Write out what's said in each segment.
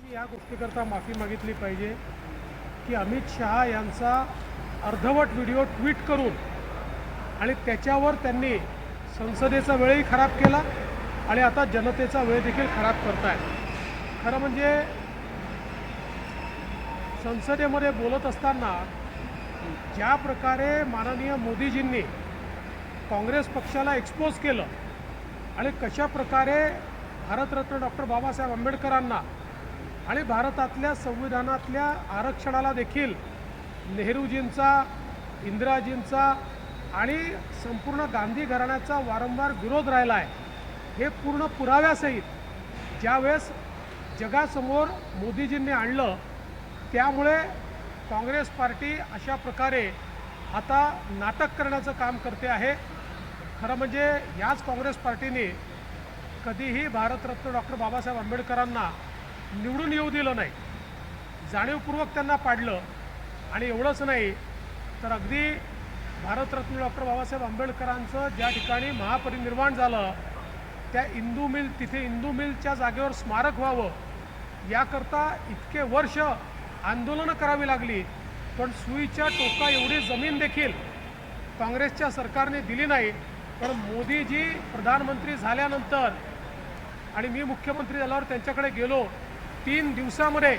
या गोष्टीकरता माफी मागितली पाहिजे की अमित शहा यांचा अर्धवट व्हिडिओ ट्विट करून आणि त्याच्यावर त्यांनी संसदेचा वेळही खराब केला आणि आता जनतेचा वेळ देखील खराब करतायत। खरं म्हणजे संसदेमध्ये बोलत असताना ज्या प्रकारे माननीय मोदीजींनी काँग्रेस पक्षाला एक्सपोज केलं आणि कशा प्रकारे भारतरत्न डॉक्टर बाबासाहेब आंबेडकरांना आणि भारतातल्या संविधानातल्या आरक्षणाला देखील नेहरूजींचा, इंदिराजींचा आणि संपूर्ण गांधी घराण्याचा वारंवार विरोध राहिला आहे, हे पूर्ण पुराव्यासहित ज्यावेळेस जगासमोर मोदीजींनी आणलं, त्यामुळे काँग्रेस पार्टी अशा प्रकारे आता नाटक करण्याचं काम करते आहे। खरं म्हणजे याच काँग्रेस पार्टीने कधीही भारतरत्न डॉक्टर बाबासाहेब आंबेडकरांना निवडून येऊ दिलं नाही, जाणीवपूर्वक त्यांना पाडलं। आणि एवढंच नाही तर अगदी भारतरत्न डॉक्टर बाबासाहेब आंबेडकरांचं ज्या ठिकाणी महापरिनिर्वाण झालं त्या इंदू मिल, तिथे इंदू मिलच्या जागेवर स्मारक व्हावं याकरता इतके वर्ष आंदोलनं करावी लागली, पण सुईच्या टोका एवढी जमीन देखील काँग्रेसच्या सरकारने दिली नाही। पण मोदीजी प्रधानमंत्री झाल्यानंतर आणि मी मुख्यमंत्री झाल्यावर त्यांच्याकडे गेलो, 3 दिवसामध्ये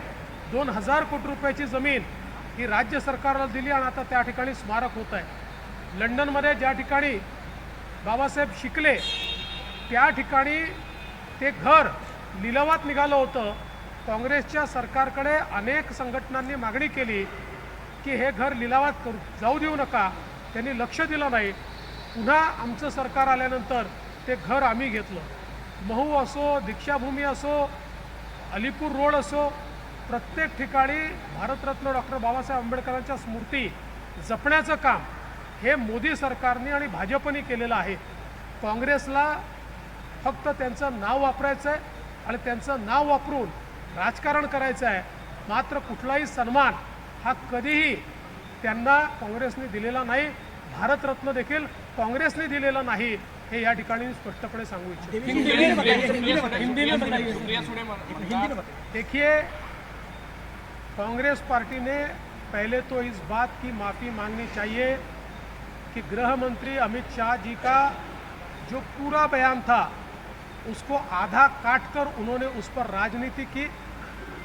2000 कोटी रुपयाची जमीन ही राज्य सरकारला दिली आणि आता त्या ठिकाणी स्मारक होत आहे। लंडनमध्ये ज्या ठिकाणी बाबासाहेब शिकले त्या ठिकाणी ते घर लिलावात निघालं होतं। काँग्रेसच्या सरकारकडे अनेक संघटनांनी मागणी केली की हे घर लिलावात जाऊ देऊ नका, त्यांनी लक्ष दिलं नाही। पुन्हा आमचं सरकार आल्यानंतर ते घर आम्ही घेतलं। महू असो, दीक्षाभूमी असो, अलीपूर रोड असो, प्रत्येक ठिकाणी भारतरत्न डॉक्टर बाबासाहेब आंबेडकरांच्या स्मृती जपण्याचं काम हे मोदी सरकारने आणि भाजपने केलेलं आहे। काँग्रेसला फक्त त्यांचं नाव वापरायचं आहे आणि त्यांचं नाव वापरून राजकारण करायचं आहे, मात्र कुठलाही सन्मान हा कधीही त्यांना काँग्रेसने दिलेला नाही, भारतरत्न देखील काँग्रेसने दिलेला नाही, हे या ठिकाणी स्पष्टपणे सांगू इच्छितो। देखिए, कांग्रेस पार्टी ने पहले तो इस बात की माफ़ी मांगनी चाहिए कि गृह मंत्री अमित शाह जी का जो पूरा बयान था उसको आधा काटकर उन्होंने उस पर राजनीति की,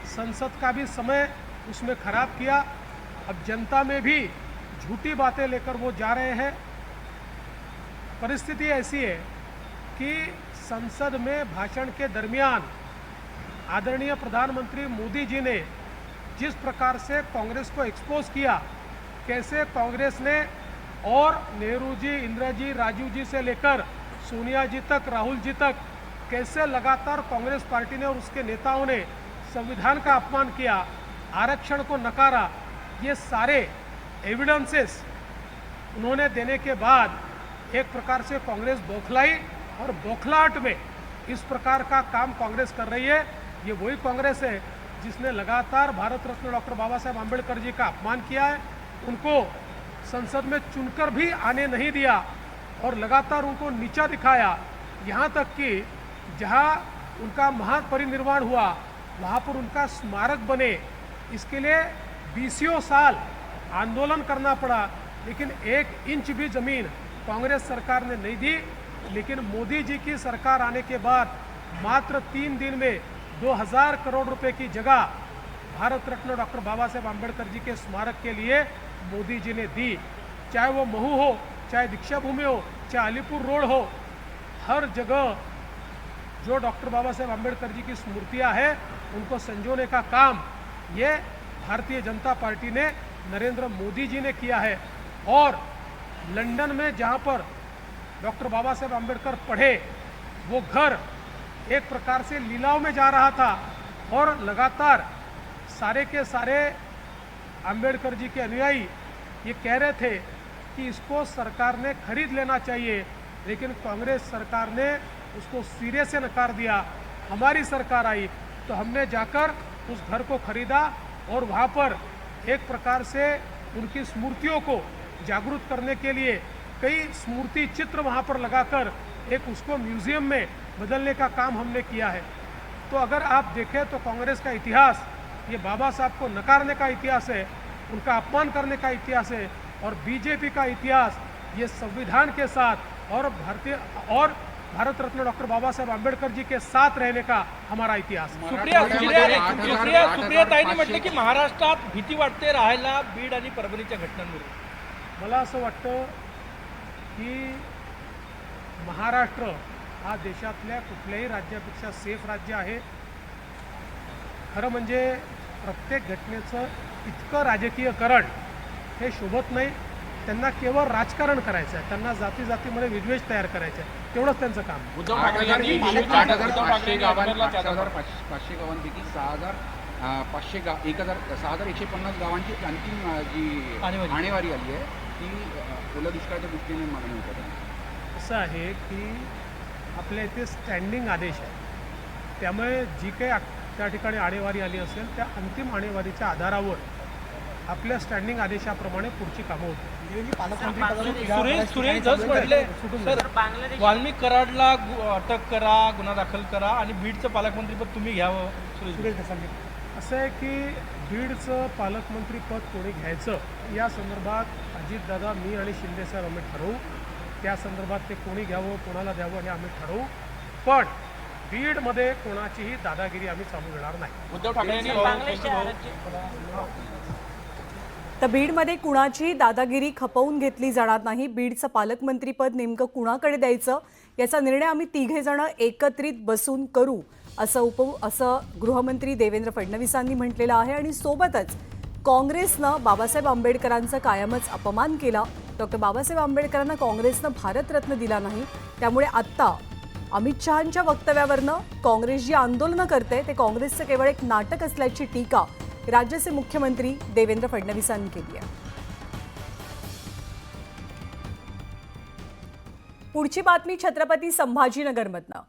संसद का भी समय उसमें खराब किया। अब जनता में भी झूठी बातें लेकर वो जा रहे हैं। परिस्थिति ऐसी है कि संसद में भाषण के दरमियान आदरणीय प्रधानमंत्री मोदी जी ने जिस प्रकार से कांग्रेस को एक्सपोज किया, कैसे कांग्रेस ने और नेहरू जी, इंदिरा जी, राजीव जी से लेकर सोनिया जी तक, राहुल जी तक, कैसे लगातार कांग्रेस पार्टी ने और उसके नेताओं ने संविधान का अपमान किया, आरक्षण को नकारा, ये सारे एविडेंसेस उन्होंने देने के बाद एक प्रकार से कांग्रेस बौखलाई और बौखलाहट में इस प्रकार का काम कांग्रेस कर रही है। ये वही कांग्रेस है जिसने लगातार भारत रत्न डॉक्टर बाबा साहेब आंबेडकर जी का अपमान किया है, उनको संसद में चुनकर भी आने नहीं दिया और लगातार उनको नीचा दिखाया। यहाँ तक कि जहाँ उनका महापरिनिर्वाण हुआ वहाँ पर उनका स्मारक बने, इसके लिए 20 साल आंदोलन करना पड़ा, लेकिन 1 इंच भी ज़मीन कांग्रेस सरकार ने नहीं दी। लेकिन मोदी जी की सरकार आने के बाद मात्र 3 दिन में 2000 करोड़ रुपए की जगह भारत रत्न डॉक्टर बाबा साहेब आंबेडकर जी के स्मारक के लिए मोदी जी ने दी। चाहे वो महू हो, चाहे दीक्षाभूमि हो, चाहे अलीपुर रोड हो, हर जगह जो डॉक्टर बाबा साहेब आंबेडकर जी की स्मृतियाँ हैं उनको संजोने का काम ये भारतीय जनता पार्टी ने, नरेंद्र मोदी जी ने किया है। और लंदन में जहाँ पर डॉक्टर बाबा साहेब आंबेडकर पढ़े वो घर एक प्रकार से लीलाव में जा रहा था और लगातार सारे के सारे आंबेडकर जी के अनुयायी ये कह रहे थे कि इसको सरकार ने खरीद लेना चाहिए, लेकिन कांग्रेस सरकार ने उसको सिरे से नकार दिया। हमारी सरकार आई तो हमने जाकर उस घर को खरीदा और वहाँ पर एक प्रकार से उनकी स्मृतियों को जागरूक करने के लिए कई स्मृति चित्र वहाँ पर लगाकर एक उसको म्यूज़ियम में बदलने का काम हमने किया है। तो अगर आप देखें तो कांग्रेस का इतिहास ये बाबा साहब को नकारने का इतिहास है, उनका अपमान करने का इतिहास है। और बीजेपी का इतिहास ये संविधान के साथ और भारत रत्न डॉक्टर बाबा साहेब आंबेडकर जी के साथ रहने का हमारा इतिहास। सुप्रिया ताईंनी म्हटलं की महाराष्ट्रात भीती वाटते राहायला बीड आणि परभणीच्या घटनांमुळे। मला असं वाटतं की महाराष्ट्र हा देशातल्या कुठल्याही राज्यापेक्षा सेफ राज्य आहे। खरं म्हणजे प्रत्येक घटनेचं इतकं राजकीयकरण हे शोभत नाही। त्यांना केवळ राजकारण करायचं आहे, त्यांना जाती जातीमध्ये विद्वेष तयार करायचा आहे, तेवढंच त्यांचं काम आहे। 8,500 गावांपैकी 6,150 गावांची अंतिम जी आणेवारी आली आहे ती ओल्या दुष्काळाच्या दृष्टीने मागणी होत आहे। असं आहे की आपल्या इथे स्टँडिंग आदेश आहे, त्यामुळे जी काही त्या ठिकाणी आणेवारी आली असेल त्या अंतिम आणेवारीच्या आधारावर आपल्या स्टँडिंग आदेशाप्रमाणे पुढची कामं होतील। सुरेश धस म्हटले सर वाल्मिक कराडला अटक करा, गुन्हा दाखल करा आणि बीडचं पालकमंत्रीपद तुम्ही घ्यावं। सुरेश धस असं आहे की बीडचं पालकमंत्रीपद कोणी घ्यायचं या संदर्भात अजितदादा, मी आणि शिंदेसाहेब आम्ही ठरवू। त्या संदर्भात ते कोणी घ्यावं, कोणाला द्यावं हे आम्ही ठरवू, पण बीडमध्ये कोणाचीही दादागिरी आम्ही चालू देणार नाही। उद्धव ठाकरे तर बीडमध्ये कुणाची दादागिरी खपवून घेतली जाणार नाही। बीडचं पालकमंत्रीपद नेमकं कुणाकडे द्यायचं याचा निर्णय आम्ही तिघेजण एकत्रित बसून करू असं गृहमंत्री देवेंद्र फडणवीसांनी म्हटलेलं आहे। आणि सोबतच काँग्रेसनं बाबासाहेब आंबेडकरांचा कायमच अपमान केला। डॉक्टर बाबासाहेब आंबेडकरांना काँग्रेसनं भारतरत्न दिला नाही, त्यामुळे आत्ता अमित शहांच्या वक्तव्यावरनं काँग्रेस जी आंदोलनं करते ते काँग्रेसचं केवळ एक नाटक असल्याची टीका राज्याचे मुख्यमंत्री देवेंद्र फडणवीसांनी केली आहे। पुढची बातमी छत्रपती संभाजीनगरमधनं।